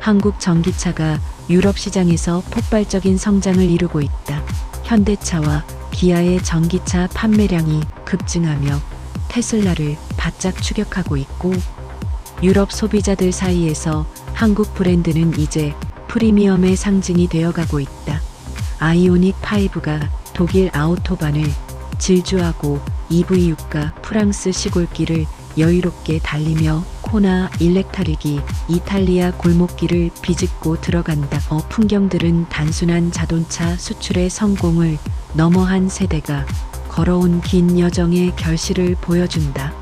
한국 전기차가 유럽 시장에서 폭발적인 성장을 이루고 있다. 현대차와 기아의 전기차 판매량이 급증하며 테슬라를 바짝 추격하고 있고, 유럽 소비자들 사이에서 한국 브랜드는 이제 프리미엄의 상징이 되어가고 있다. 아이오닉 5가 독일 아우토반을 질주하고 EV6가 프랑스 시골길을 여유롭게 달리며 코나 일렉타릭이 이탈리아 골목길을 비집고 들어간다. 풍경들은 단순한 자동차 수출의 성공을 넘어 한 세대가 걸어온 긴 여정의 결실을 보여준다.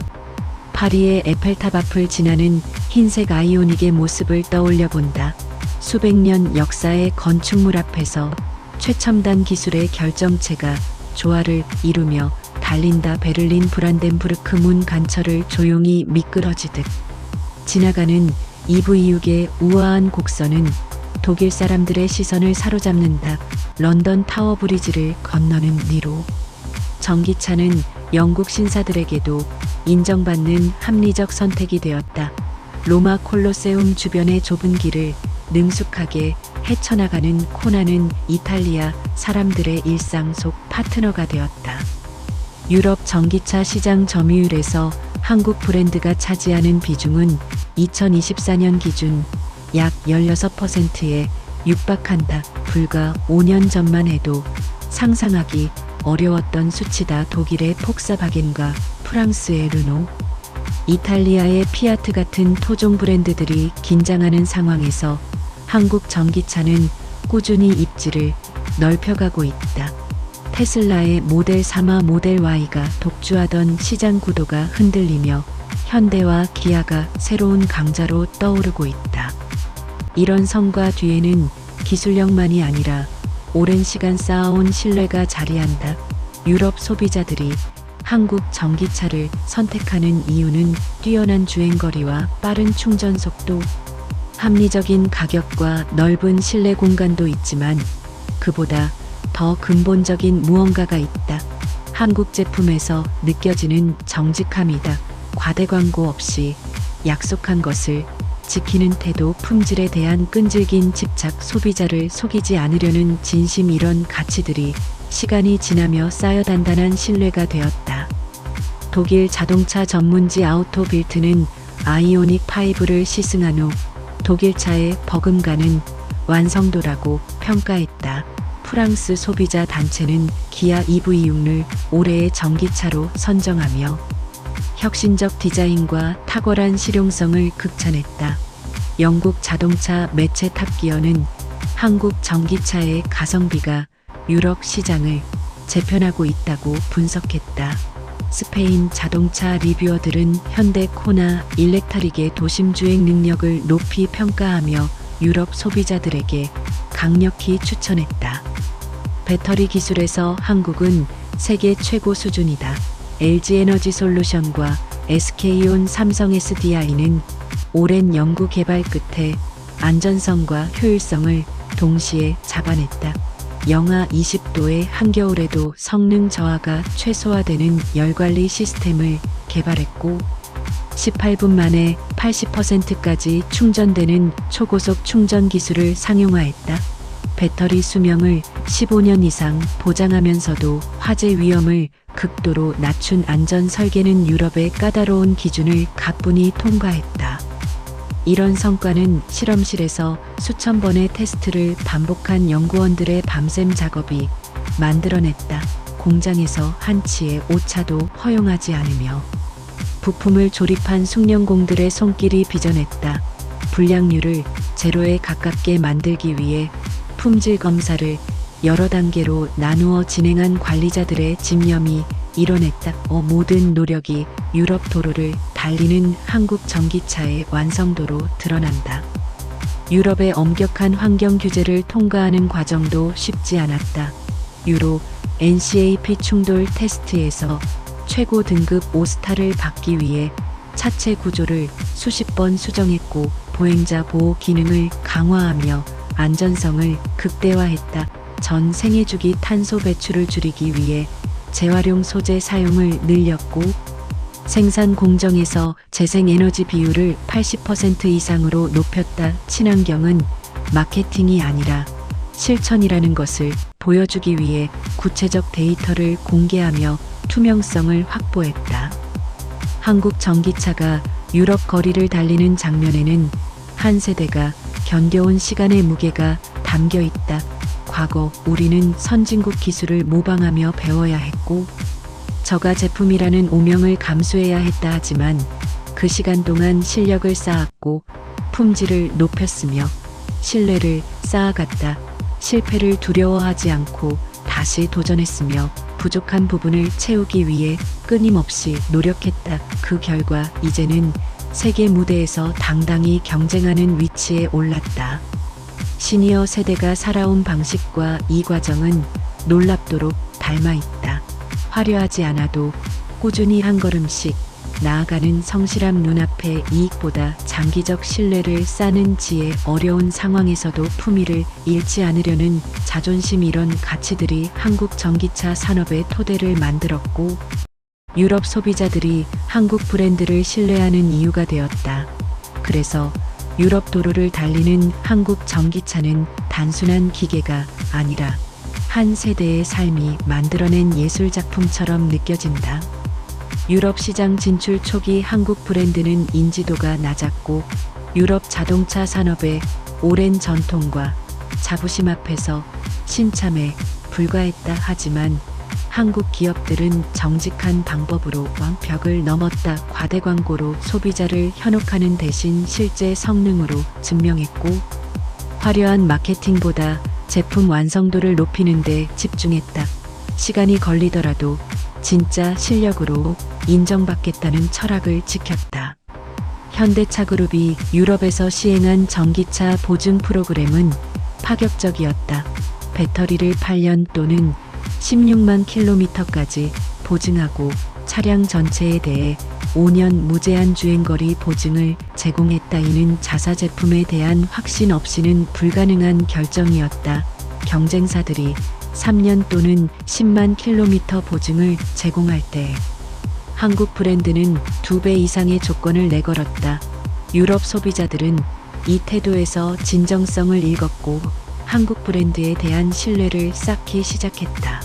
파리의 에펠탑 앞을 지나는 흰색 아이오닉의 모습을 떠올려 본다. 수백 년 역사의 건축물 앞에서 최첨단 기술의 결정체가 조화를 이루며 달린다. 베를린 브란덴부르크 문 간철을 조용히 미끄러지듯 지나가는 EV6의 우아한 곡선은 독일 사람들의 시선을 사로잡는다. 런던 타워 브리지를 건너는 니로. 전기차는 영국 신사들에게도 인정받는 합리적 선택이 되었다. 로마 콜로세움 주변의 좁은 길을 능숙하게 헤쳐나가는 코나는 이탈리아 사람들의 일상 속 파트너가 되었다. 유럽 전기차 시장 점유율에서 한국 브랜드가 차지하는 비중은 2024년 기준 약 16%에 육박한다. 불과 5년 전만 해도 상상하기 어려웠던 수치다. 독일의 폭스바겐과 프랑스의 르노, 이탈리아의 피아트 같은 토종 브랜드들이 긴장하는 상황에서 한국 전기차는 꾸준히 입지를 넓혀가고 있다. 테슬라의 모델 3와 모델 Y가 독주하던 시장 구도가 흔들리며 현대와 기아가 새로운 강자로 떠오르고 있다. 이런 성과 뒤에는 기술력만이 아니라 오랜 시간 쌓아온 신뢰가 자리한다. 유럽 소비자들이 한국 전기차를 선택하는 이유는 뛰어난 주행거리와 빠른 충전 속도, 합리적인 가격과 넓은 실내 공간도 있지만 그보다 더 근본적인 무언가가 있다. 한국 제품에서 느껴지는 정직함이다. 과대 광고 없이 약속한 것을 지키는 태도, 품질에 대한 끈질긴 집착, 소비자를 속이지 않으려는 진심, 이런 가치들이 시간이 지나며 쌓여 단단한 신뢰가 되었다. 독일 자동차 전문지 아우토빌트는 아이오닉 5를 시승한 후 독일차의 버금가는 완성도라고 평가했다. 프랑스 소비자 단체는 기아 EV6을 올해의 전기차로 선정하며 혁신적 디자인과 탁월한 실용성을 극찬했다. 영국 자동차 매체 탑기어는 한국 전기차의 가성비가 유럽 시장을 재편하고 있다고 분석했다. 스페인 자동차 리뷰어들은 현대 코나 일렉타릭의 도심 주행 능력을 높이 평가하며 유럽 소비자들에게 강력히 추천했다. 배터리 기술에서 한국은 세계 최고 수준이다. LG에너지솔루션과 SK온, 삼성 SDI는 오랜 연구 개발 끝에 안전성과 효율성을 동시에 잡아냈다. 영하 20도의 한겨울에도 성능 저하가 최소화되는 열관리 시스템을 개발했고 18분 만에 80%까지 충전되는 초고속 충전 기술을 상용화했다. 배터리 수명을 15년 이상 보장하면서도 화재 위험을 극도로 낮춘 안전 설계는 유럽의 까다로운 기준을 가뿐히 통과했다. 이런 성과는 실험실에서 수천 번의 테스트를 반복한 연구원들의 밤샘 작업이 만들어냈다. 공장에서 한치의 오차도 허용하지 않으며 부품을 조립한 숙련공들의 손길이 빚어냈다. 불량률을 제로에 가깝게 만들기 위해 품질 검사를 여러 단계로 나누어 진행한 관리자들의 집념이 이뤄냈다. 모든 노력이 유럽 도로를 달리는 한국 전기차의 완성도로 드러난다. 유럽의 엄격한 환경 규제를 통과하는 과정도 쉽지 않았다. 유로 NCAP 충돌 테스트에서 최고 등급 5스타를 받기 위해 차체 구조를 수십 번 수정했고 보행자 보호 기능을 강화하며 안전성을 극대화했다. 전 생애주기 탄소 배출을 줄이기 위해 재활용 소재 사용을 늘렸고 생산 공정에서 재생에너지 비율을 80% 이상으로 높였다. 친환경은 마케팅이 아니라 실천이라는 것을 보여주기 위해 구체적 데이터를 공개하며 투명성을 확보했다. 한국 전기차가 유럽 거리를 달리는 장면에는 한 세대가 견뎌온 시간의 무게가 담겨 있다. 과거 우리는 선진국 기술을 모방하며 배워야 했고 저가 제품이라는 오명을 감수해야 했다. 하지만 그 시간 동안 실력을 쌓았고 품질을 높였으며 신뢰를 쌓아갔다. 실패를 두려워하지 않고 다시 도전했으며 부족한 부분을 채우기 위해 끊임없이 노력했다. 그 결과 이제는 세계 무대에서 당당히 경쟁하는 위치에 올랐다. 시니어 세대가 살아온 방식과 이 과정은 놀랍도록 닮아 있다. 화려하지 않아도 꾸준히 한 걸음씩 나아가는 성실함, 눈앞의 이익보다 장기적 신뢰를 쌓는 지혜, 어려운 상황에서도 품위를 잃지 않으려는 자존심, 이런 가치들이 한국 전기차 산업의 토대를 만들었고 유럽 소비자들이 한국 브랜드를 신뢰하는 이유가 되었다. 그래서 유럽 도로를 달리는 한국 전기차는 단순한 기계가 아니라 한 세대의 삶이 만들어낸 예술작품처럼 느껴진다. 유럽 시장 진출 초기 한국 브랜드는 인지도가 낮았고 유럽 자동차 산업의 오랜 전통과 자부심 앞에서 신참에 불과했다. 하지만 한국 기업들은 정직한 방법으로 벽을 넘었다. 과대 광고로 소비자를 현혹하는 대신 실제 성능으로 증명했고 화려한 마케팅보다 제품 완성도를 높이는 데 집중했다. 시간이 걸리더라도 진짜 실력으로 인정받겠다는 철학을 지켰다. 현대차그룹이 유럽에서 시행한 전기차 보증 프로그램은 파격적이었다. 배터리를 8년 또는 16만 킬로미터까지 보증하고 차량 전체에 대해 5년 무제한 주행거리 보증을 제공했다. 이는 자사 제품에 대한 확신 없이는 불가능한 결정이었다. 경쟁사들이 3년 또는 10만 킬로미터 보증을 제공할 때 한국 브랜드는 2배 이상의 조건을 내걸었다. 유럽 소비자들은 이 태도에서 진정성을 읽었고 한국 브랜드에 대한 신뢰를 쌓기 시작했다.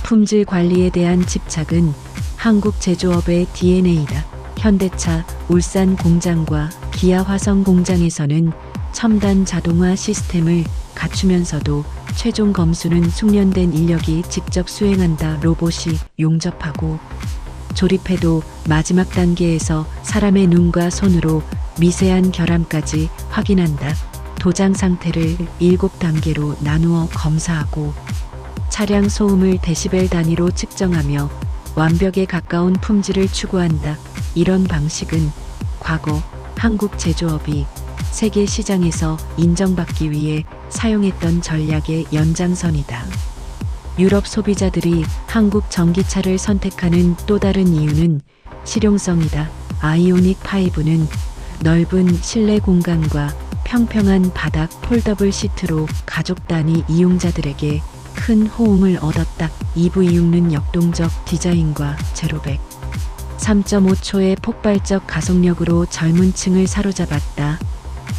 품질 관리에 대한 집착은 한국 제조업의 DNA다. 현대차 울산 공장과 기아 화성 공장에서는 첨단 자동화 시스템을 갖추면서도 최종 검수는 숙련된 인력이 직접 수행한다. 로봇이 용접하고 조립해도 마지막 단계에서 사람의 눈과 손으로 미세한 결함까지 확인한다. 도장 상태를 7단계로 나누어 검사하고 차량 소음을 데시벨 단위로 측정하며 완벽에 가까운 품질을 추구한다. 이런 방식은 과거 한국 제조업이 세계 시장에서 인정받기 위해 사용했던 전략의 연장선이다. 유럽 소비자들이 한국 전기차를 선택하는 또 다른 이유는 실용성이다. 아이오닉 5는 넓은 실내 공간과 평평한 바닥, 폴더블 시트로 가족 단위 이용자들에게 큰 호응을 얻었다. EV6는 역동적 디자인과 제로백 3.5초의 폭발적 가속력으로 젊은 층을 사로잡았다.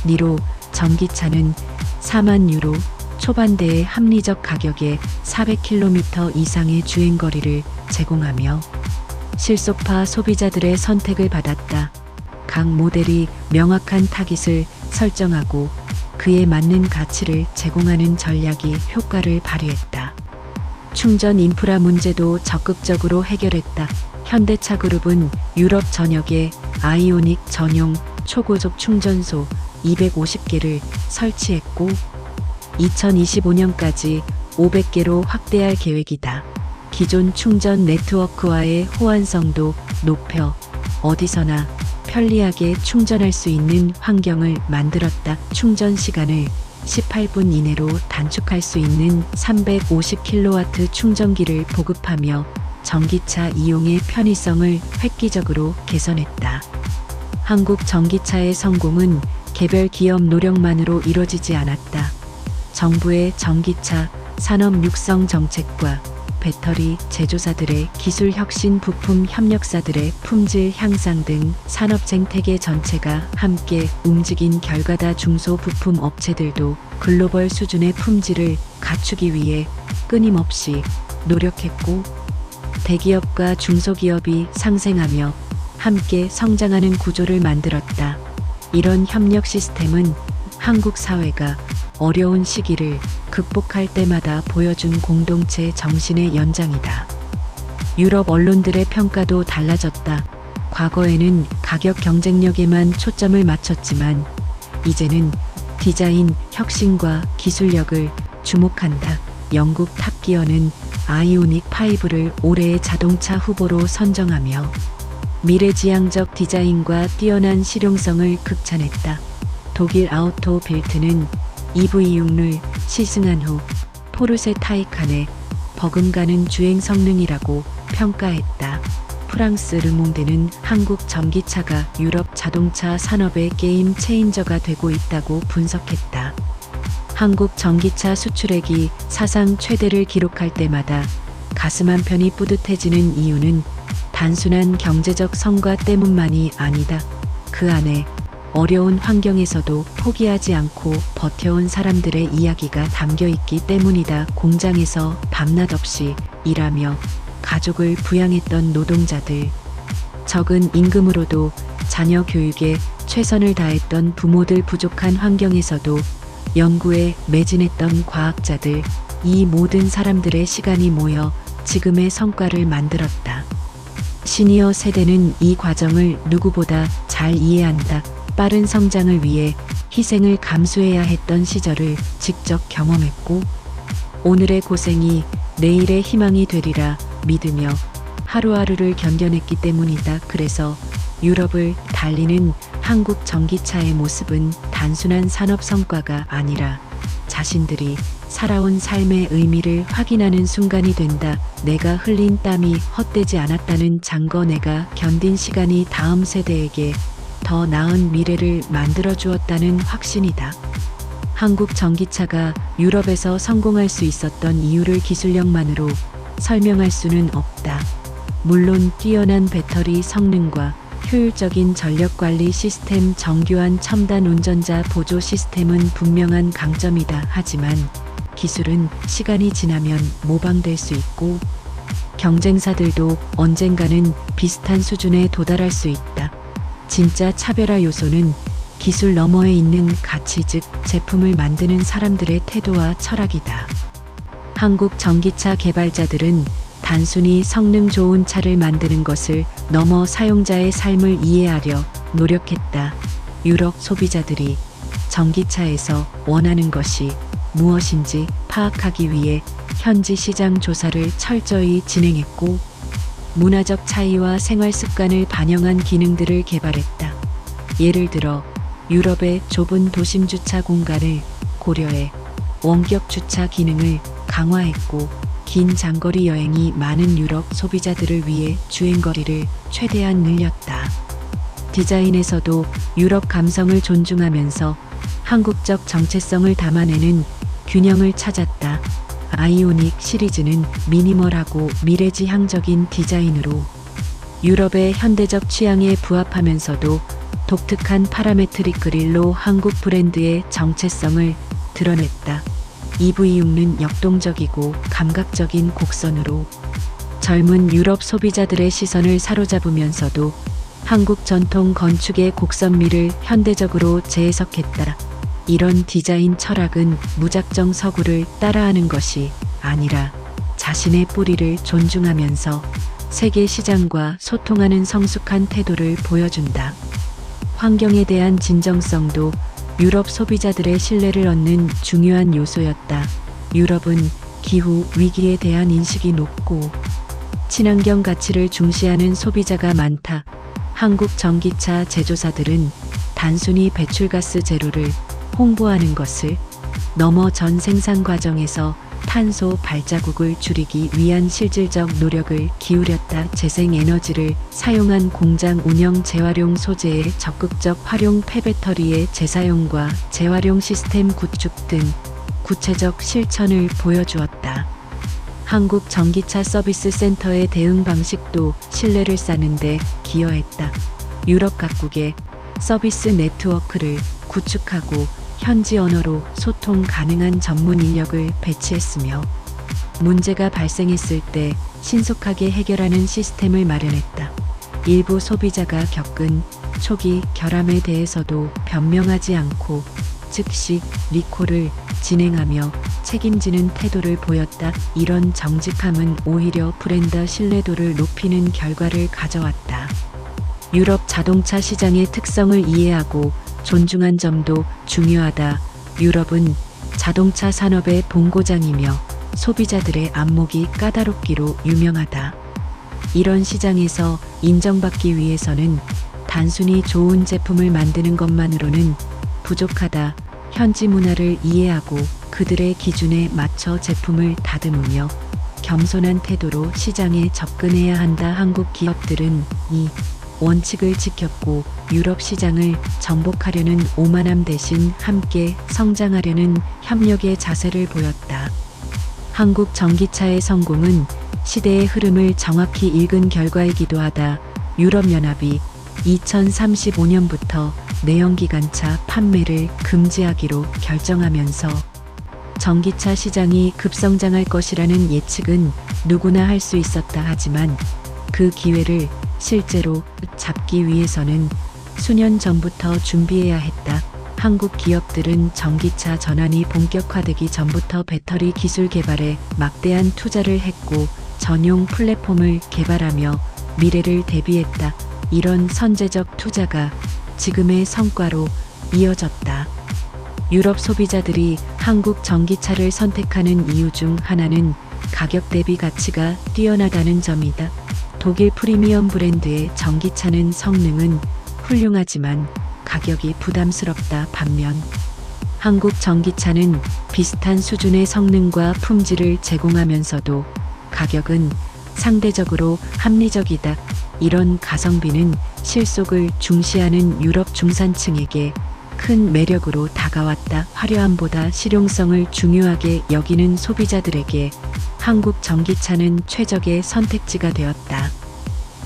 니로 전기차는 4만 유로 초반대의 합리적 가격에 400km 이상의 주행거리를 제공하며 실속파 소비자들의 선택을 받았다. 각 모델이 명확한 타깃을 설정하고 그에 맞는 가치를 제공하는 전략이 효과를 발휘했다. 충전 인프라 문제도 적극적으로 해결했다. 현대차그룹은 유럽 전역에 아이오닉 전용 초고속 충전소 250개를 설치했고 2025년까지 500개로 확대할 계획이다. 기존 충전 네트워크와의 호환성도 높여 어디서나 편리하게 충전할 수 있는 환경을 만들었다. 충전 시간을 18분 이내로 단축할 수 있는 350kW 충전기를 보급하며 전기차 이용의 편의성을 획기적으로 개선했다. 한국 전기차의 성공은 개별 기업 노력만으로 이뤄지지 않았다. 정부의 전기차 산업 육성 정책과 배터리 제조사들의 기술 혁신, 부품 협력사들의 품질 향상 등 산업 생태계 전체가 함께 움직인 결과다. 중소 부품 업체들도 글로벌 수준의 품질을 갖추기 위해 끊임없이 노력했고, 대기업과 중소기업이 상생하며 함께 성장하는 구조를 만들었다. 이런 협력 시스템은 한국 사회가 어려운 시기를 극복할 때마다 보여준 공동체 정신의 연장이다. 유럽 언론들의 평가도 달라졌다. 과거에는 가격 경쟁력에만 초점을 맞췄지만 이제는 디자인, 혁신과 기술력을 주목한다. 영국 탑기어는 아이오닉 5를 올해의 자동차 후보로 선정하며 미래지향적 디자인과 뛰어난 실용성을 극찬했다. 독일 아우토 빌트는 EV6를 시승한 후 포르쉐 타이칸의 버금가는 주행 성능이라고 평가했다. 프랑스 르몽드는 한국 전기차가 유럽 자동차 산업의 게임 체인저가 되고 있다고 분석했다. 한국 전기차 수출액이 사상 최대를 기록할 때마다 가슴 한편이 뿌듯해지는 이유는 단순한 경제적 성과 때문만이 아니다. 그 안에 어려운 환경에서도 포기하지 않고 버텨온 사람들의 이야기가 담겨 있기 때문이다. 공장에서 밤낮 없이 일하며 가족을 부양했던 노동자들, 적은 임금으로도 자녀 교육에 최선을 다했던 부모들, 부족한 환경에서도 연구에 매진했던 과학자들, 이 모든 사람들의 시간이 모여 지금의 성과를 만들었다. 시니어 세대는 이 과정을 누구보다 잘 이해한다. 빠른 성장을 위해 희생을 감수해야 했던 시절을 직접 경험했고, 오늘의 고생이 내일의 희망이 되리라 믿으며 하루하루를 견뎌냈기 때문이다. 그래서 유럽을 달리는 한국 전기차의 모습은 단순한 산업 성과가 아니라 자신들이 살아온 삶의 의미를 확인하는 순간이 된다. 내가 흘린 땀이 헛되지 않았다는 증거, 내가 견딘 시간이 다음 세대에게 더 나은 미래를 만들어 주었다는 확신이다. 한국 전기차가 유럽에서 성공할 수 있었던 이유를 기술력만으로 설명할 수는 없다. 물론 뛰어난 배터리 성능과 효율적인 전력관리 시스템, 정교한 첨단 운전자 보조 시스템은 분명한 강점이다. 하지만 기술은 시간이 지나면 모방될 수 있고 경쟁사들도 언젠가는 비슷한 수준에 도달할 수 있다. 진짜 차별화 요소는 기술 너머에 있는 가치, 즉 제품을 만드는 사람들의 태도와 철학이다. 한국 전기차 개발자들은 단순히 성능 좋은 차를 만드는 것을 넘어 사용자의 삶을 이해하려 노력했다. 유럽 소비자들이 전기차에서 원하는 것이 무엇인지 파악하기 위해 현지 시장 조사를 철저히 진행했고, 문화적 차이와 생활 습관을 반영한 기능들을 개발했다. 예를 들어 유럽의 좁은 도심 주차 공간을 고려해 원격 주차 기능을 강화했고, 긴 장거리 여행이 많은 유럽 소비자들을 위해 주행거리를 최대한 늘렸다. 디자인에서도 유럽 감성을 존중하면서 한국적 정체성을 담아내는 균형을 찾았다. 아이오닉 시리즈는 미니멀하고 미래지향적인 디자인으로 유럽의 현대적 취향에 부합하면서도 독특한 파라메트릭 그릴로 한국 브랜드의 정체성을 드러냈다. EV6는 역동적이고 감각적인 곡선으로 젊은 유럽 소비자들의 시선을 사로잡으면서도 한국 전통 건축의 곡선미를 현대적으로 재해석했다. 이런 디자인 철학은 무작정 서구를 따라하는 것이 아니라 자신의 뿌리를 존중하면서 세계 시장과 소통하는 성숙한 태도를 보여준다. 환경에 대한 진정성도 유럽 소비자들의 신뢰를 얻는 중요한 요소였다. 유럽은 기후 위기에 대한 인식이 높고 친환경 가치를 중시하는 소비자가 많다. 한국 전기차 제조사들은 단순히 배출가스 제로를 홍보하는 것을 넘어 전 생산 과정에서 탄소 발자국을 줄이기 위한 실질적 노력을 기울였다. 재생에너지를 사용한 공장 운영, 재활용 소재의 적극적 활용, 폐배터리의 재사용과 재활용 시스템 구축 등 구체적 실천을 보여주었다. 한국전기차 서비스 센터의 대응 방식도 신뢰를 쌓는데 기여했다. 유럽 각국의 서비스 네트워크를 구축하고 현지 언어로 소통 가능한 전문 인력을 배치했으며 문제가 발생했을 때 신속하게 해결하는 시스템을 마련했다. 일부 소비자가 겪은 초기 결함에 대해서도 변명하지 않고 즉시 리콜을 진행하며 책임지는 태도를 보였다. 이런 정직함은 오히려 브랜드 신뢰도를 높이는 결과를 가져왔다. 유럽 자동차 시장의 특성을 이해하고 존중한 점도 중요하다. 유럽은 자동차 산업의 본고장이며 소비자들의 안목이 까다롭기로 유명하다. 이런 시장에서 인정받기 위해서는 단순히 좋은 제품을 만드는 것만으로는 부족하다. 현지 문화를 이해하고 그들의 기준에 맞춰 제품을 다듬으며 겸손한 태도로 시장에 접근해야 한다. 한국 기업들은 이 원칙을 지켰고 유럽 시장을 정복하려는 오만함 대신 함께 성장하려는 협력의 자세를 보였다. 한국 전기차의 성공은 시대의 흐름을 정확히 읽은 결과이기도 하다. 유럽연합이 2035년부터 내연기관차 판매를 금지하기로 결정하면서 전기차 시장이 급성장할 것이라는 예측은 누구나 할 수 있었다. 하지만 그 기회를 실제로 잡기 위해서는 수년 전부터 준비해야 했다. 한국 기업들은 전기차 전환이 본격화되기 전부터 배터리 기술 개발에 막대한 투자를 했고 전용 플랫폼을 개발하며 미래를 대비했다. 이런 선제적 투자가 지금의 성과로 이어졌다. 유럽 소비자들이 한국 전기차를 선택하는 이유 중 하나는 가격 대비 가치가 뛰어나다는 점이다. 독일 프리미엄 브랜드의 전기차는 성능은 훌륭하지만 가격이 부담스럽다. 반면 한국 전기차는 비슷한 수준의 성능과 품질을 제공하면서도 가격은 상대적으로 합리적이다. 이런 가성비는 실속을 중시하는 유럽 중산층에게 큰 매력으로 다가왔다. 화려함보다 실용성을 중요하게 여기는 소비자들에게 한국 전기차는 최적의 선택지가 되었다.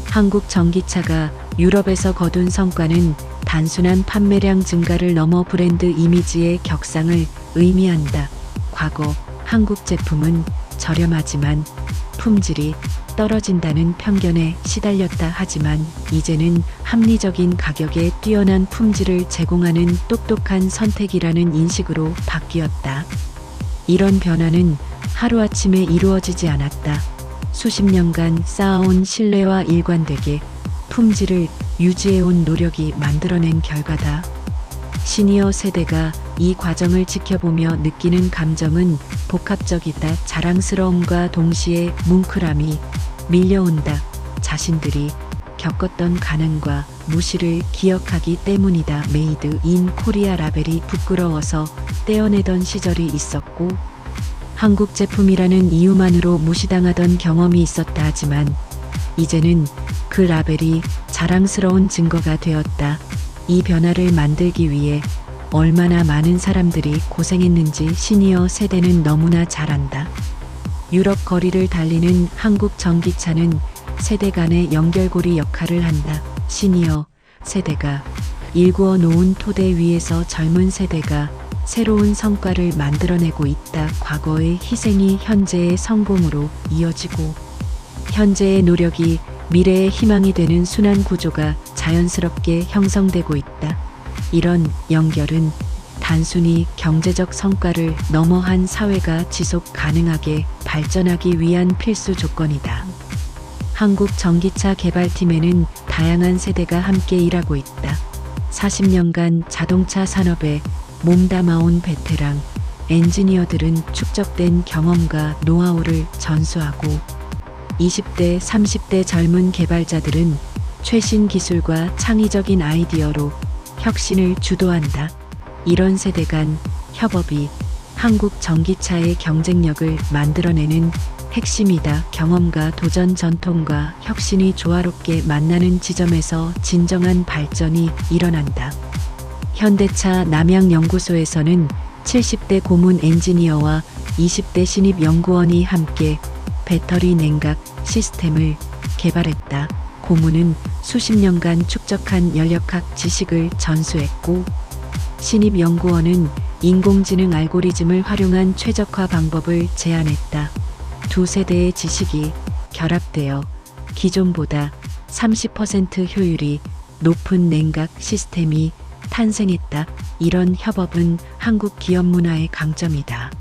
한국 전기차가 유럽에서 거둔 성과는 단순한 판매량 증가를 넘어 브랜드 이미지의 격상을 의미한다. 과거 한국 제품은 저렴하지만 품질이 떨어진다는 편견에 시달렸다. 하지만 이제는 합리적인 가격에 뛰어난 품질을 제공하는 똑똑한 선택이라는 인식으로 바뀌었다. 이런 변화는 하루아침에 이루어지지 않았다. 수십 년간 쌓아온 신뢰와 일관되게 품질을 유지해온 노력이 만들어낸 결과다. 시니어 세대가 이 과정을 지켜보며 느끼는 감정은 복합적이다. 자랑스러움과 동시에 뭉클함이 밀려온다. 자신들이 겪었던 가난과 무시를 기억하기 때문이다. 메이드 인 코리아 라벨이 부끄러워서 떼어내던 시절이 있었고 한국 제품이라는 이유만으로 무시당하던 경험이 있었다. 하지만 이제는 그 라벨이 자랑스러운 증거가 되었다. 이 변화를 만들기 위해 얼마나 많은 사람들이 고생했는지 시니어 세대는 너무나 잘 안다. 유럽 거리를 달리는 한국 전기차는 세대 간의 연결고리 역할을 한다. 시니어 세대가 일구어 놓은 토대 위에서 젊은 세대가 새로운 성과를 만들어내고 있다. 과거의 희생이 현재의 성공으로 이어지고 현재의 노력이 미래의 희망이 되는 순환 구조가 자연스럽게 형성되고 있다. 이런 연결은 단순히 경제적 성과를 넘어 한 사회가 지속 가능하게 발전하기 위한 필수 조건이다. 한국 전기차 개발팀에는 다양한 세대가 함께 일하고 있다. 40년간 자동차 산업에 몸담아온 베테랑 엔지니어들은 축적된 경험과 노하우를 전수하고 20대, 30대 젊은 개발자들은 최신 기술과 창의적인 아이디어로 혁신을 주도한다. 이런 세대 간 협업이 한국 전기차의 경쟁력을 만들어내는 핵심이다. 경험과 도전, 전통과 혁신이 조화롭게 만나는 지점에서 진정한 발전이 일어난다. 현대차 남양연구소에서는 70대 고문 엔지니어와 20대 신입 연구원이 함께 배터리 냉각 시스템을 개발했다. 고문은 수십 년간 축적한 연력학 지식을 전수했고, 신입연구원은 인공지능 알고리즘을 활용한 최적화 방법을 제안했다. 두 세대의 지식이 결합되어 기존보다 30% 효율이 높은 냉각 시스템이 탄생했다. 이런 협업은 한국 기업 문화의 강점이다.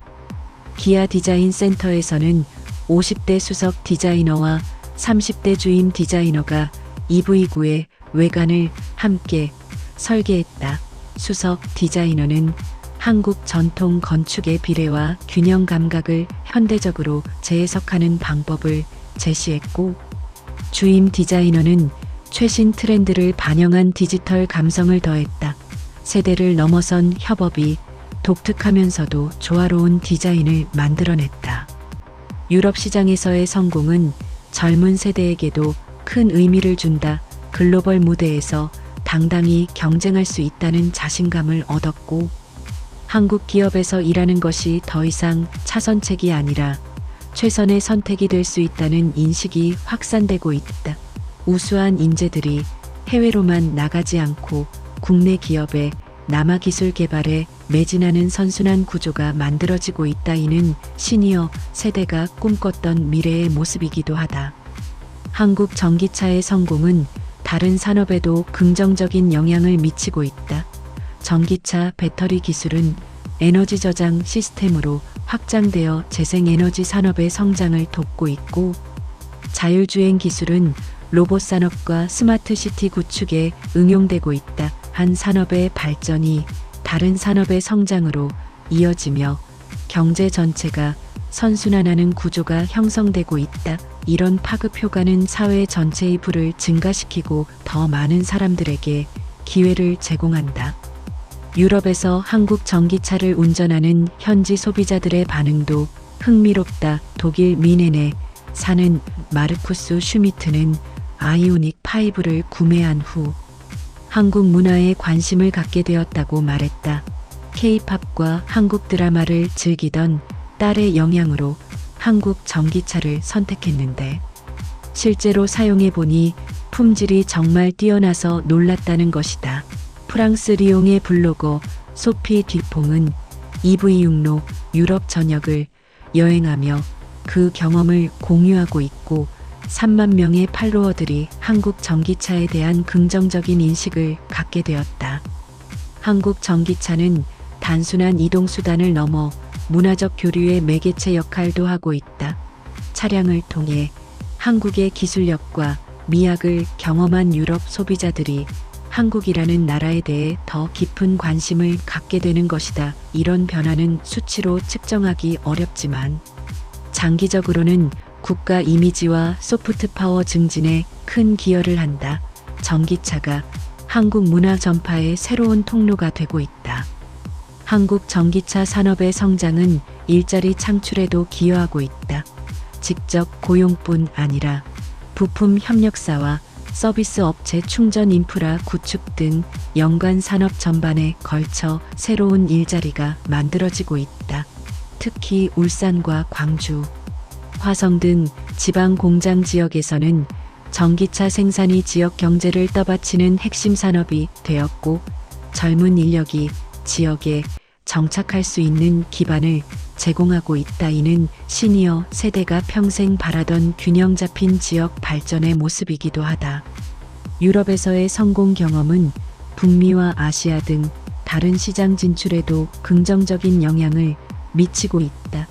기아 디자인 센터에서는 50대 수석 디자이너와 30대 주임 디자이너가 EV9의 외관을 함께 설계했다. 수석 디자이너는 한국 전통 건축의 비례와 균형 감각을 현대적으로 재해석하는 방법을 제시했고, 주임 디자이너는 최신 트렌드를 반영한 디지털 감성을 더했다. 세대를 넘어선 협업이 독특하면서도 조화로운 디자인을 만들어냈다. 유럽 시장에서의 성공은 젊은 세대에게도 큰 의미를 준다. 글로벌 무대에서 당당히 경쟁할 수 있다는 자신감을 얻었고, 한국 기업에서 일하는 것이 더 이상 차선책이 아니라 최선의 선택이 될 수 있다는 인식이 확산되고 있다. 우수한 인재들이 해외로만 나가지 않고 국내 기업의 남아 기술 개발에 매진하는 선순환 구조가 만들어지고 있다. 이는 시니어 세대가 꿈꿨던 미래의 모습이기도 하다. 한국 전기차의 성공은 다른 산업에도 긍정적인 영향을 미치고 있다. 전기차 배터리 기술은 에너지 저장 시스템으로 확장되어 재생에너지 산업의 성장을 돕고 있고, 자율주행 기술은 로봇 산업과 스마트 시티 구축에 응용되고 있다. 한 산업의 발전이 다른 산업의 성장으로 이어지며 경제 전체가 선순환하는 구조가 형성되고 있다. 이런 파급 효과는 사회 전체의 부를 증가시키고 더 많은 사람들에게 기회를 제공한다. 유럽에서 한국 전기차를 운전하는 현지 소비자들의 반응도 흥미롭다. 독일 미넨에 사는 마르쿠스 슈미트는 아이오닉 5를 구매한 후 한국 문화에 관심을 갖게 되었다고 말했다. K-팝과 한국 드라마를 즐기던 딸의 영향으로 한국 전기차를 선택했는데, 실제로 사용해보니 품질이 정말 뛰어나서 놀랐다는 것이다. 프랑스 리옹의 블로거 소피 듀퐁은 EV6로 유럽 전역을 여행하며 그 경험을 공유하고 있고, 3만 명의 팔로워들이 한국 전기차에 대한 긍정적인 인식을 갖게 되었다. 한국 전기차는 단순한 이동수단을 넘어 문화적 교류의 매개체 역할도 하고 있다. 차량을 통해 한국의 기술력과 미학을 경험한 유럽 소비자들이 한국이라는 나라에 대해 더 깊은 관심을 갖게 되는 것이다. 이런 변화는 수치로 측정하기 어렵지만 장기적으로는 국가 이미지와 소프트 파워 증진에 큰 기여를 한다. 전기차가 한국 문화 전파의 새로운 통로가 되고 있다. 한국 전기차 산업의 성장은 일자리 창출에도 기여하고 있다. 직접 고용뿐 아니라 부품 협력사와 서비스 업체 충전 인프라 구축 등 연관 산업 전반에 걸쳐 새로운 일자리가 만들어지고 있다. 특히 울산과 광주, 화성 등 지방 공장 지역에서는 전기차 생산이 지역 경제를 떠받치는 핵심 산업이 되었고, 젊은 인력이 지역에 정착할 수 있는 기반을 제공하고 있다. 이는 시니어 세대가 평생 바라던 균형 잡힌 지역 발전의 모습이기도 하다. 유럽에서의 성공 경험은 북미와 아시아 등 다른 시장 진출에도 긍정적인 영향을 미치고 있다.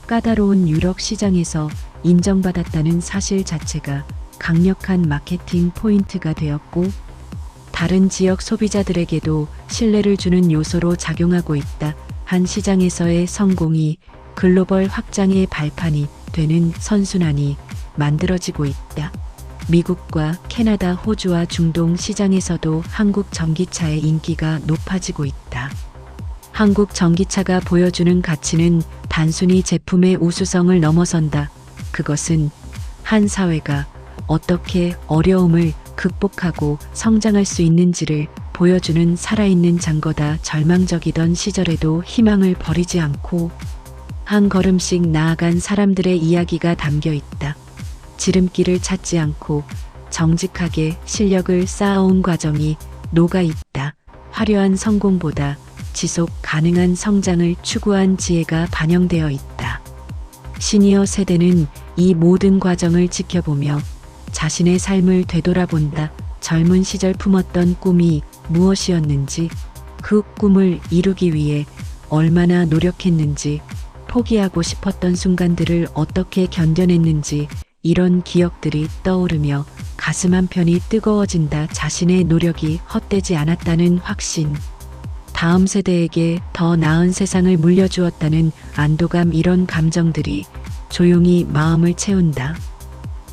까다로운 유럽 시장에서 인정받았다는 사실 자체가 강력한 마케팅 포인트가 되었고, 다른 지역 소비자들에게도 신뢰를 주는 요소로 작용하고 있다. 한 시장에서의 성공이 글로벌 확장의 발판이 되는 선순환이 만들어지고 있다. 미국과 캐나다, 호주와 중동 시장에서도 한국 전기차의 인기가 높아지고 있다. 한국 전기차가 보여주는 가치는 단순히 제품의 우수성을 넘어선다. 그것은 한 사회가 어떻게 어려움을 극복하고 성장할 수 있는지를 보여주는 살아있는 증거다. 절망적이던 시절에도 희망을 버리지 않고 한 걸음씩 나아간 사람들의 이야기가 담겨 있다. 지름길을 찾지 않고 정직하게 실력을 쌓아온 과정이 녹아 있다. 화려한 성공보다 지속 가능한 성장을 추구한 지혜가 반영되어 있다. 시니어 세대는 이 모든 과정을 지켜보며 자신의 삶을 되돌아본다. 젊은 시절 품었던 꿈이 무엇이었는지, 그 꿈을 이루기 위해 얼마나 노력했는지, 포기하고 싶었던 순간들을 어떻게 견뎌냈는지, 이런 기억들이 떠오르며 가슴 한편이 뜨거워진다. 자신의 노력이 헛되지 않았다는 확신, 다음 세대에게 더 나은 세상을 물려주었다는 안도감, 이런 감정들이 조용히 마음을 채운다.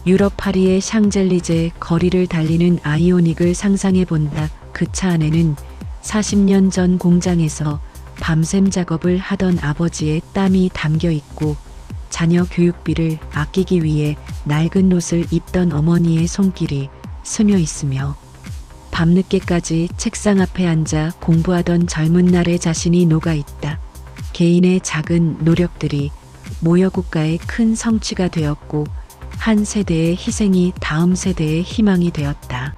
유럽 파리의 샹젤리제 거리를 달리는 아이오닉을 상상해 본다. 그 차 안에는 40년 전 공장에서 밤샘 작업을 하던 아버지의 땀이 담겨 있고, 자녀 교육비를 아끼기 위해 낡은 옷을 입던 어머니의 손길이 스며 있으며, 밤늦게까지 책상 앞에 앉아 공부하던 젊은 날의 자신이 녹아 있다. 개인의 작은 노력들이 모여 국가의 큰 성취가 되었고, 한 세대의 희생이 다음 세대의 희망이 되었다.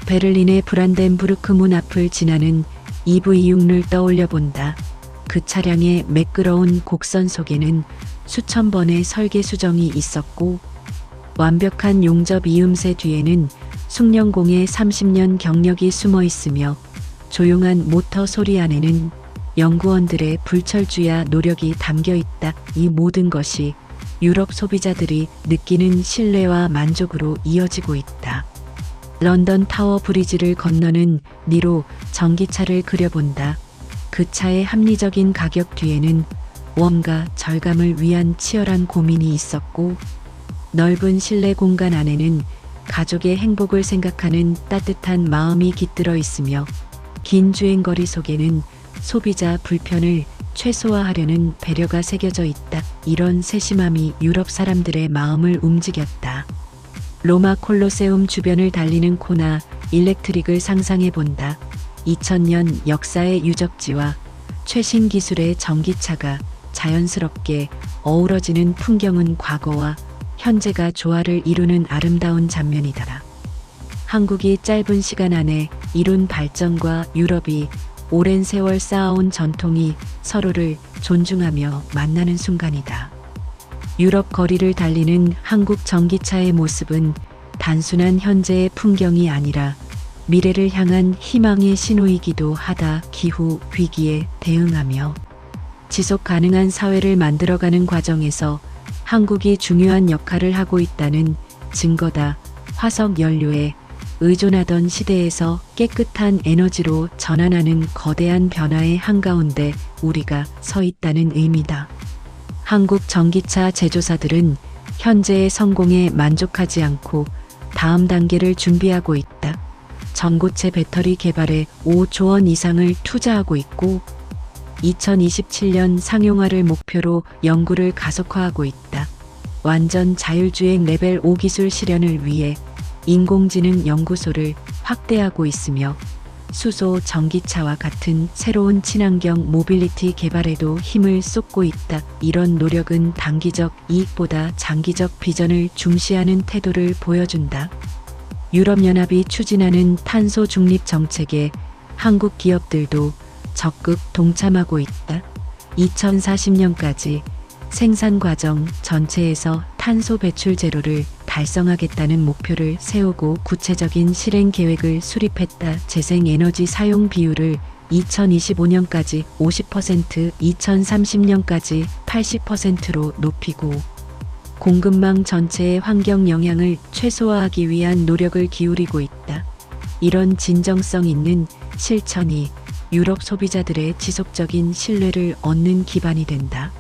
베를린의 브란덴부르크 문 앞을 지나는 EV6를 떠올려 본다. 그 차량의 매끄러운 곡선 속에는 수천 번의 설계 수정이 있었고, 완벽한 용접 이음새 뒤에는 숙련공의 30년 경력이 숨어 있으며, 조용한 모터 소리 안에는 연구원들의 불철주야 노력이 담겨 있다. 이 모든 것이 유럽 소비자들이 느끼는 신뢰와 만족으로 이어지고 있다. 런던 타워 브리지를 건너는 니로 전기차를 그려본다. 그 차의 합리적인 가격 뒤에는 웜과 절감을 위한 치열한 고민이 있었고, 넓은 실내 공간 안에는 가족의 행복을 생각하는 따뜻한 마음이 깃들어 있으며, 긴 주행거리 속에는 소비자 불편을 최소화하려는 배려가 새겨져 있다. 이런 세심함이 유럽 사람들의 마음을 움직였다. 로마 콜로세움 주변을 달리는 코나 일렉트릭을 상상해 본다. 2000년 역사의 유적지와 최신 기술의 전기차가 자연스럽게 어우러지는 풍경은 과거와 현재가 조화를 이루는 아름다운 장면이다. 한국이 짧은 시간 안에 이룬 발전과 유럽이 오랜 세월 쌓아온 전통이 서로를 존중하며 만나는 순간이다. 유럽 거리를 달리는 한국 전기차의 모습은 단순한 현재의 풍경이 아니라 미래를 향한 희망의 신호이기도 하다. 기후 위기에 대응하며 지속 가능한 사회를 만들어가는 과정에서 한국이 중요한 역할을 하고 있다는 증거다. 화석 연료에 의존하던 시대에서 깨끗한 에너지로 전환하는 거대한 변화의 한가운데 우리가 서 있다는 의미다. 한국 전기차 제조사들은 현재의 성공에 만족하지 않고 다음 단계를 준비하고 있다. 전고체 배터리 개발에 5조 원 이상을 투자하고 있고, 2027년 상용화를 목표로 연구를 가속화하고 있다. 완전 자율주행 레벨 5 기술 실현을 위해 인공지능 연구소를 확대하고 있으며, 수소 전기차와 같은 새로운 친환경 모빌리티 개발에도 힘을 쏟고 있다. 이런 노력은 단기적 이익보다 장기적 비전을 중시하는 태도를 보여준다. 유럽연합이 추진하는 탄소 중립 정책에 한국 기업들도 적극 동참하고 있다. 2040년까지 생산 과정 전체에서 탄소 배출 제로를 달성하겠다는 목표를 세우고 구체적인 실행 계획을 수립했다. 재생에너지 사용 비율을 2025년까지 50%, 2030년까지 80%로 높이고, 공급망 전체의 환경 영향을 최소화하기 위한 노력을 기울이고 있다. 이런 진정성 있는 실천이 유럽 소비자들의 지속적인 신뢰를 얻는 기반이 된다.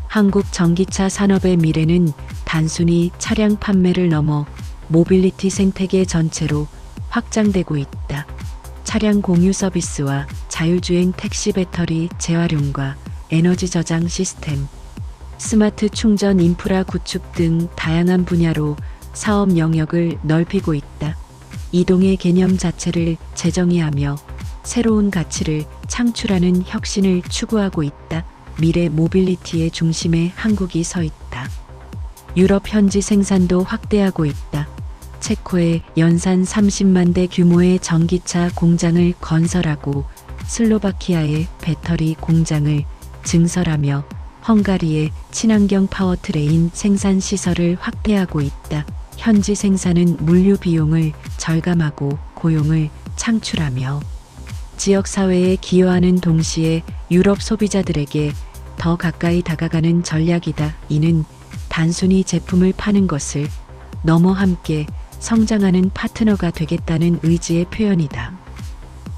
한국 전기차 산업의 미래는 단순히 차량 판매를 넘어 모빌리티 생태계 전체로 확장되고 있다. 차량 공유 서비스와 자율주행 택시 배터리 재활용과 에너지 저장 시스템, 스마트 충전 인프라 구축 등 다양한 분야로 사업 영역을 넓히고 있다. 이동의 개념 자체를 재정의하며 새로운 가치를 창출하는 혁신을 추구하고 있다. 미래 모빌리티의 중심에 한국이 서 있다. 유럽 현지 생산도 확대하고 있다. 체코에 연산 30만 대 규모의 전기차 공장을 건설하고 슬로바키아에 배터리 공장을 증설하며 헝가리에 친환경 파워트레인 생산 시설을 확대하고 있다. 현지 생산은 물류 비용을 절감하고 고용을 창출하며 지역 사회에 기여하는 동시에 유럽 소비자들에게 더 가까이 다가가는 전략이다. 이는 단순히 제품을 파는 것을 넘어 함께 성장하는 파트너가 되겠다는 의지의 표현이다.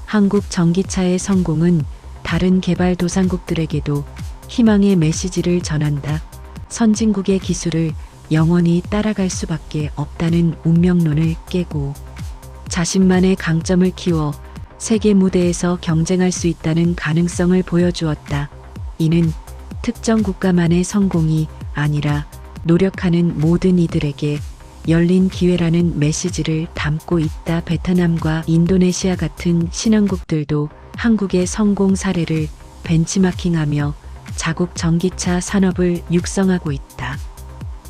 한국 전기차의 성공은 다른 개발도상국들에게도 희망의 메시지를 전한다. 선진국의 기술을 영원히 따라갈 수밖에 없다는 운명론을 깨고 자신만의 강점을 키워 세계 무대에서 경쟁할 수 있다는 가능성을 보여주었다. 이는 특정 국가만의 성공이 아니라 노력하는 모든 이들에게 열린 기회라는 메시지를 담고 있다. 베트남과 인도네시아 같은 신흥국들도 한국의 성공 사례를 벤치마킹하며 자국 전기차 산업을 육성하고 있다.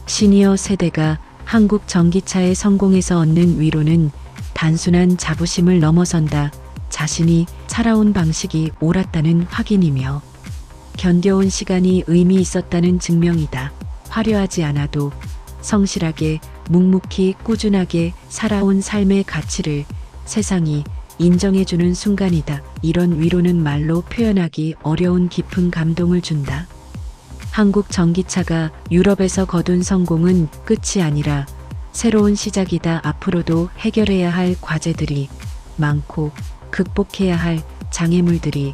시니어 세대가 한국 전기차의 성공에서 얻는 위로는 단순한 자부심을 넘어선다. 자신이 살아온 방식이 옳았다는 확인이며 견뎌온 시간이 의미 있었다는 증명이다. 화려하지 않아도 성실하게 묵묵히 꾸준하게 살아온 삶의 가치를 세상이 인정해주는 순간이다. 이런 위로는 말로 표현하기 어려운 깊은 감동을 준다. 한국 전기차가 유럽에서 거둔 성공은 끝이 아니라 새로운 시작이다. 앞으로도 해결해야 할 과제들이 많고 극복해야 할 장애물들이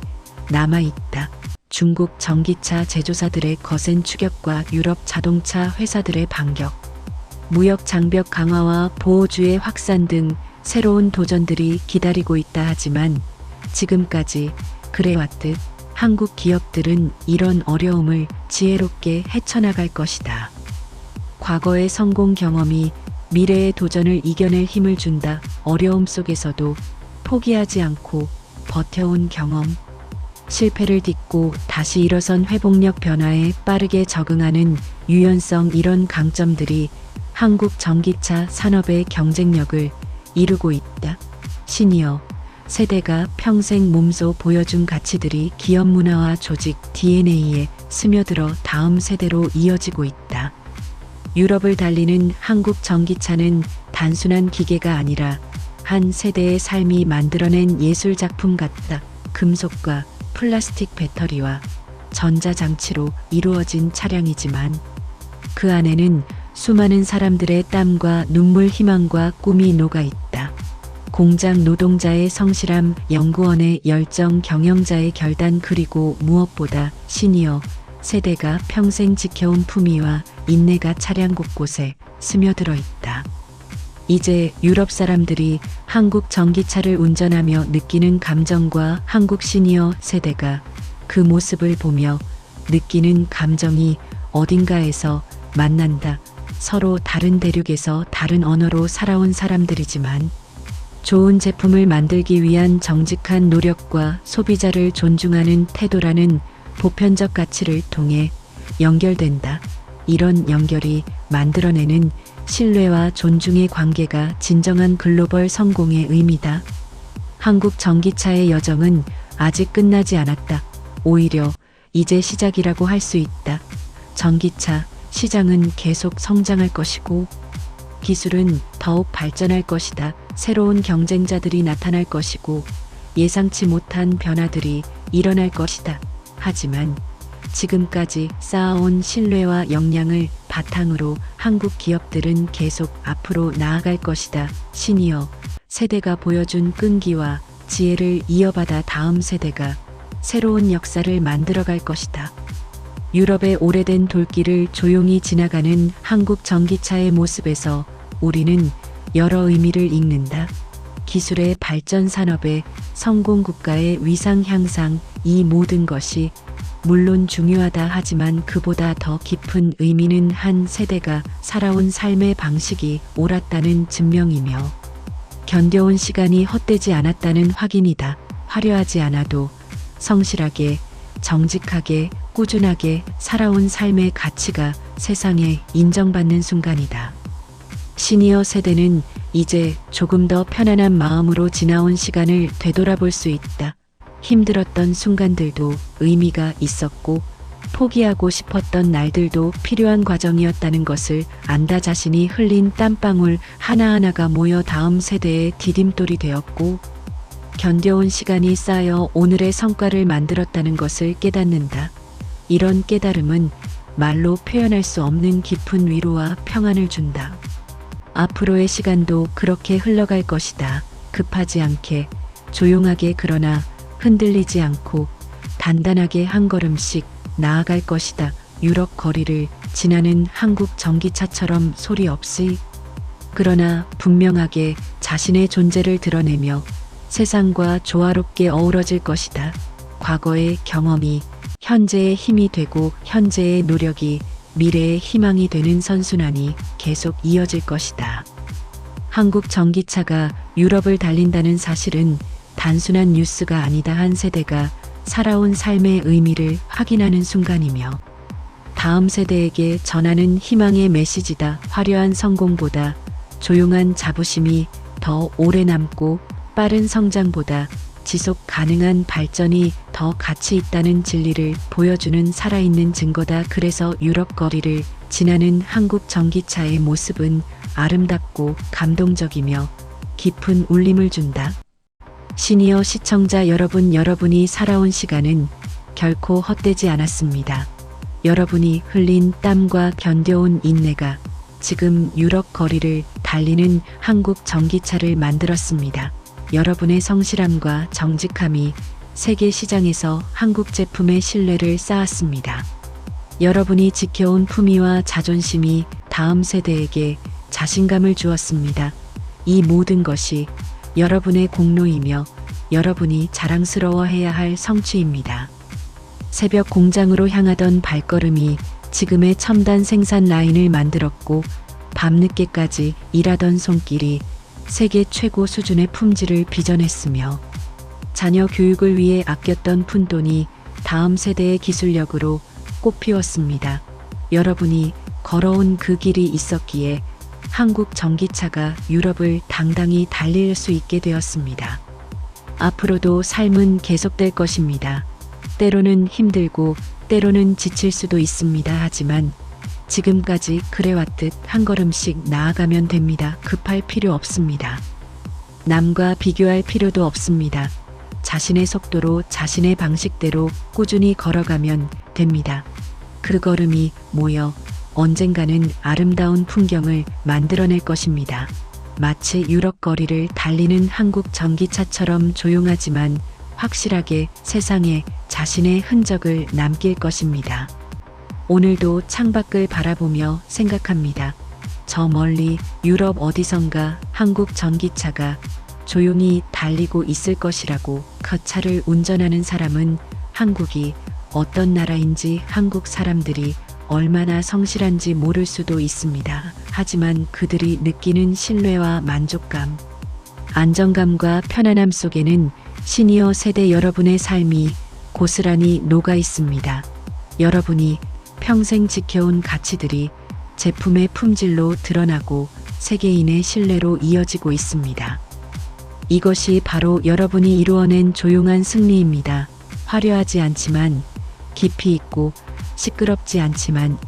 남아있다. 중국 전기차 제조사들의 거센 추격과 유럽 자동차 회사들의 반격, 무역 장벽 강화와 보호주의 확산 등 새로운 도전들이 기다리고 있다. 하지만 지금까지 그래왔듯 한국 기업들은 이런 어려움을 지혜롭게 헤쳐나갈 것이다. 과거의 성공 경험이 미래의 도전을 이겨낼 힘을 준다. 어려움 속에서도 포기하지 않고 버텨온 경험, 실패를 딛고 다시 일어선 회복력, 변화에 빠르게 적응하는 유연성, 이런 강점들이 한국 전기차 산업의 경쟁력을 이루고 있다. 시니어 세대가 평생 몸소 보여준 가치들이 기업 문화와 조직 DNA에 스며들어 다음 세대로 이어지고 있다. 유럽을 달리는 한국 전기차는 단순한 기계가 아니라 한 세대의 삶이 만들어낸 예술작품 같다. 금속과 플라스틱, 배터리와 전자장치로 이루어진 차량이지만 그 안에는 수많은 사람들의 땀과 눈물, 희망과 꿈이 녹아있다. 공장 노동자의 성실함, 연구원의 열정, 경영자의 결단, 그리고 무엇보다 시니어 세대가 평생 지켜온 품위와 인내가 차량 곳곳에 스며들어 있다. 이제 유럽 사람들이 한국 전기차를 운전하며 느끼는 감정과 한국 시니어 세대가 그 모습을 보며 느끼는 감정이 어딘가에서 만난다. 서로 다른 대륙에서 다른 언어로 살아온 사람들이지만 좋은 제품을 만들기 위한 정직한 노력과 소비자를 존중하는 태도라는 보편적 가치를 통해 연결된다. 이런 연결이 만들어내는 신뢰와 존중의 관계가 진정한 글로벌 성공의 의미다. 한국 전기차의 여정은 아직 끝나지 않았다. 오히려 이제 시작이라고 할 수 있다. 전기차 시장은 계속 성장할 것이고 기술은 더욱 발전할 것이다. 새로운 경쟁자들이 나타날 것이고 예상치 못한 변화들이 일어날 것이다. 하지만 지금까지 쌓아온 신뢰와 역량을 바탕으로 한국 기업들은 계속 앞으로 나아갈 것이다. 시니어 세대가 보여준 끈기와 지혜를 이어받아 다음 세대가 새로운 역사를 만들어갈 것이다. 유럽의 오래된 돌길을 조용히 지나가는 한국 전기차의 모습에서 우리는 여러 의미를 읽는다. 기술의 발전, 산업의 성공, 국가의 위상 향상, 이 모든 것이 물론 중요하다. 하지만 그보다 더 깊은 의미는 한 세대가 살아온 삶의 방식이 옳았다는 증명이며 견뎌온 시간이 헛되지 않았다는 확인이다. 화려하지 않아도 성실하게 정직하게, 꾸준하게 살아온 삶의 가치가 세상에 인정받는 순간이다. 시니어 세대는 이제 조금 더 편안한 마음으로 지나온 시간을 되돌아볼 수 있다. 힘들었던 순간들도 의미가 있었고, 포기하고 싶었던 날들도 필요한 과정이었다는 것을 안다. 자신이 흘린 땀방울 하나하나가 모여 다음 세대의 디딤돌이 되었고, 견뎌온 시간이 쌓여 오늘의 성과를 만들었다는 것을 깨닫는다. 이런 깨달음은 말로 표현할 수 없는 깊은 위로와 평안을 준다. 앞으로의 시간도 그렇게 흘러갈 것이다. 급하지 않게, 조용하게, 그러나 흔들리지 않고 단단하게 한 걸음씩 나아갈 것이다. 유럽 거리를 지나는 한국 전기차처럼 소리 없이, 그러나 분명하게 자신의 존재를 드러내며 세상과 조화롭게 어우러질 것이다. 과거의 경험이 현재의 힘이 되고, 현재의 노력이 미래의 희망이 되는 선순환이 계속 이어질 것이다. 한국 전기차가 유럽을 달린다는 사실은 단순한 뉴스가 아니다. 한 세대가 살아온 삶의 의미를 확인하는 순간이며, 다음 세대에게 전하는 희망의 메시지다. 화려한 성공보다 조용한 자부심이 더 오래 남고, 빠른 성장보다 지속 가능한 발전이 더 가치 있다는 진리를 보여주는 살아있는 증거다. 그래서 유럽 거리를 지나는 한국 전기차의 모습은 아름답고 감동적이며 깊은 울림을 준다. 시니어 시청자 여러분, 여러분이 살아온 시간은 결코 헛되지 않았습니다. 여러분이 흘린 땀과 견뎌온 인내가 지금 유럽 거리를 달리는 한국 전기차를 만들었습니다. 여러분의 성실함과 정직함이 세계 시장에서 한국 제품의 신뢰를 쌓았습니다. 여러분이 지켜온 품위와 자존심이 다음 세대에게 자신감을 주었습니다. 이 모든 것이 여러분의 공로이며 여러분이 자랑스러워해야 할 성취입니다. 새벽 공장으로 향하던 발걸음이 지금의 첨단 생산 라인을 만들었고, 밤늦게까지 일하던 손길이 세계 최고 수준의 품질을 빚어냈으며, 자녀 교육을 위해 아꼈던 푼돈이 다음 세대의 기술력으로 꽃피웠습니다. 여러분이 걸어온 그 길이 있었기에 한국 전기차가 유럽을 당당히 달릴 수 있게 되었습니다. 앞으로도 삶은 계속될 것입니다. 때로는 힘들고 때로는 지칠 수도 있습니다. 하지만 지금까지 그래왔듯 한 걸음씩 나아가면 됩니다. 급할 필요 없습니다. 남과 비교할 필요도 없습니다. 자신의 속도로, 자신의 방식대로 꾸준히 걸어가면 됩니다. 그 걸음이 모여 언젠가는 아름다운 풍경을 만들어낼 것입니다. 마치 유럽 거리를 달리는 한국 전기차처럼 조용하지만 확실하게 세상에 자신의 흔적을 남길 것입니다. 오늘도 창밖을 바라보며 생각합니다. 저 멀리 유럽 어디선가 한국 전기차가 조용히 달리고 있을 것이라고. 그 차를 운전하는 사람은 한국이 어떤 나라인지, 한국 사람들이 얼마나 성실한지 모를 수도 있습니다. 하지만 그들이 느끼는 신뢰와 만족감, 안정감과 편안함 속에는 시니어 세대 여러분의 삶이 고스란히 녹아 있습니다. 여러분이 평생 지켜온 가치들이 제품의 품질로 드러나고 세계인의 신뢰로 이어지고 있습니다. 이것이 바로 여러분이 이루어낸 조용한 승리입니다. 화려하지 않지만 깊이 있고, 시끄럽지 않지만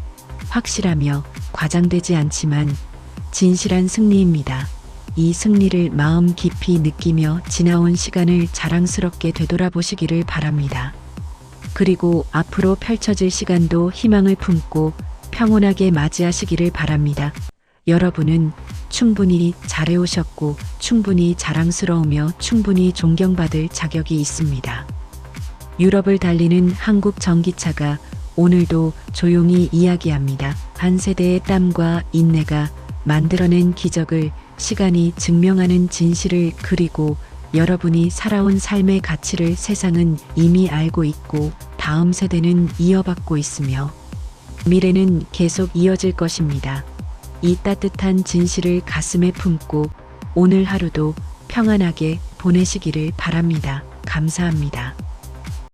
확실하며 과장되지 않지만 진실한 승리입니다. 이 승리를 마음 깊이 느끼며 지나온 시간을 자랑스럽게 되돌아보시기를 바랍니다. 그리고 앞으로 펼쳐질 시간도 희망을 품고 평온하게 맞이하시기를 바랍니다. 여러분은 충분히 잘해오셨고, 충분히 자랑스러우며 충분히 존경받을 자격이 있습니다. 유럽을 달리는 한국 전기차가 오늘도 조용히 이야기합니다. 한 세대의 땀과 인내가 만들어낸 기적을 시간이 증명하는 진실을, 그리고 여러분이 살아온 삶의 가치를 세상은 이미 알고 있고 다음 세대는 이어받고 있으며 미래는 계속 이어질 것입니다. 이 따뜻한 진실을 가슴에 품고 오늘 하루도 평안하게 보내시기를 바랍니다. 감사합니다.